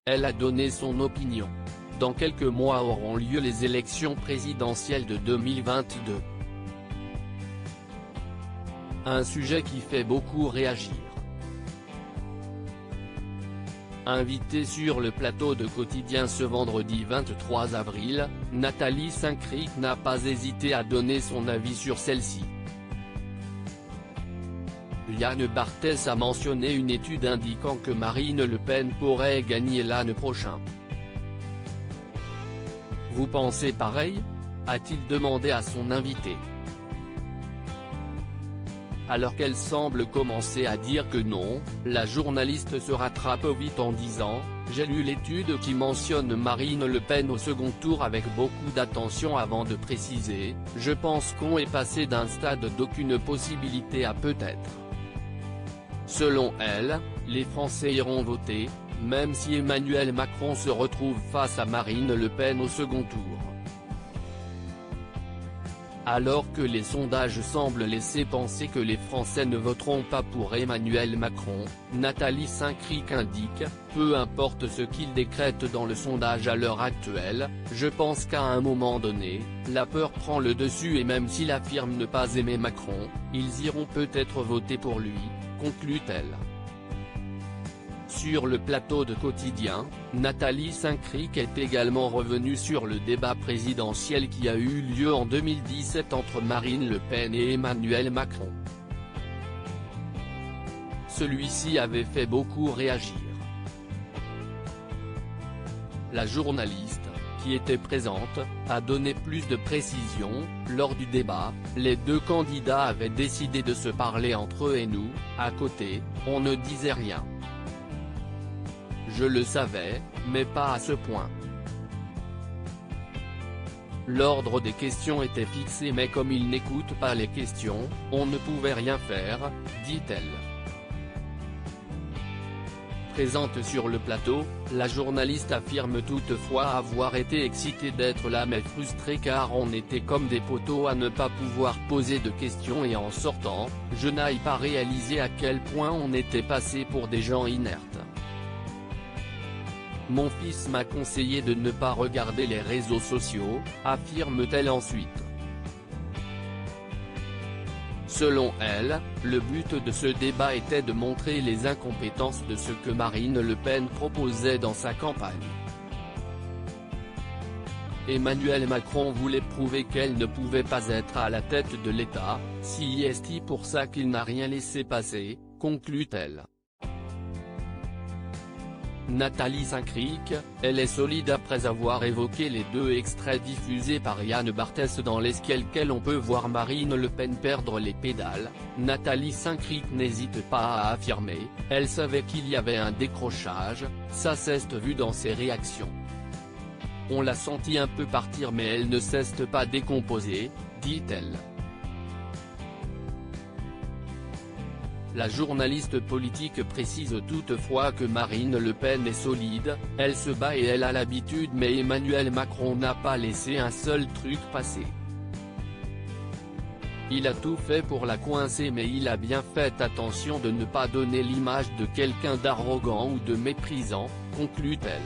elle a donné son opinion. Dans quelques mois auront lieu les élections présidentielles de 2022. Un sujet qui fait beaucoup réagir. Invitée sur le plateau de Quotidien ce vendredi 23 avril, Nathalie Saint-Cric n'a pas hésité à donner son avis sur celle-ci. Yann Barthès a mentionné une étude indiquant que Marine Le Pen pourrait gagner l'an prochain. Vous pensez pareil ? A-t-il demandé à son invité. Alors qu'elle semble commencer à dire que non, la journaliste se rattrape vite en disant « J'ai lu l'étude qui mentionne Marine Le Pen au second tour avec beaucoup d'attention » avant de préciser « Je pense qu'on est passé d'un stade d'aucune possibilité à peut-être ». Selon elle, les Français iront voter, même si Emmanuel Macron se retrouve face à Marine Le Pen au second tour. Alors que les sondages semblent laisser penser que les Français ne voteront pas pour Emmanuel Macron, Nathalie Saint-Cric indique « Peu importe ce qu'il décrète dans le sondage à l'heure actuelle, je pense qu'à un moment donné, la peur prend le dessus et même s'il affirme ne pas aimer Macron, ils iront peut-être voter pour lui », conclut-elle. Sur le plateau de Quotidien, Nathalie Saint-Cric est également revenue sur le débat présidentiel qui a eu lieu en 2017 entre Marine Le Pen et Emmanuel Macron. Celui-ci avait fait beaucoup réagir. La journaliste, qui était présente, a donné plus de précisions. Lors du débat, les deux candidats avaient décidé de se parler entre eux et nous, à côté, on ne disait rien. Je le savais, mais pas à ce point. L'ordre des questions était fixé mais comme ils n'écoutent pas les questions, on ne pouvait rien faire, dit-elle. Présente sur le plateau, la journaliste affirme toutefois avoir été excitée d'être là mais frustrée car on était comme des poteaux à ne pas pouvoir poser de questions et en sortant, je n'aille pas réalisé à quel point on était passé pour des gens inertes. Mon fils m'a conseillé de ne pas regarder les réseaux sociaux, affirme-t-elle ensuite. Selon elle, le but de ce débat était de montrer les incompétences de ce que Marine Le Pen proposait dans sa campagne. Emmanuel Macron voulait prouver qu'elle ne pouvait pas être à la tête de l'État, si est pour ça qu'il n'a rien laissé passer, conclut-elle. Nathalie Saint-Cric, elle est solide après avoir évoqué les deux extraits diffusés par Yann Barthès dans lesquels on peut voir Marine Le Pen perdre les pédales. Nathalie Saint-Cric n'hésite pas à affirmer, elle savait qu'il y avait un décrochage, ça s'est vu dans ses réactions. On l'a senti un peu partir mais elle ne s'est pas décomposée, dit-elle. La journaliste politique précise toutefois que Marine Le Pen est solide, elle se bat et elle a l'habitude mais Emmanuel Macron n'a pas laissé un seul truc passer. Il a tout fait pour la coincer mais il a bien fait attention de ne pas donner l'image de quelqu'un d'arrogant ou de méprisant, conclut-elle.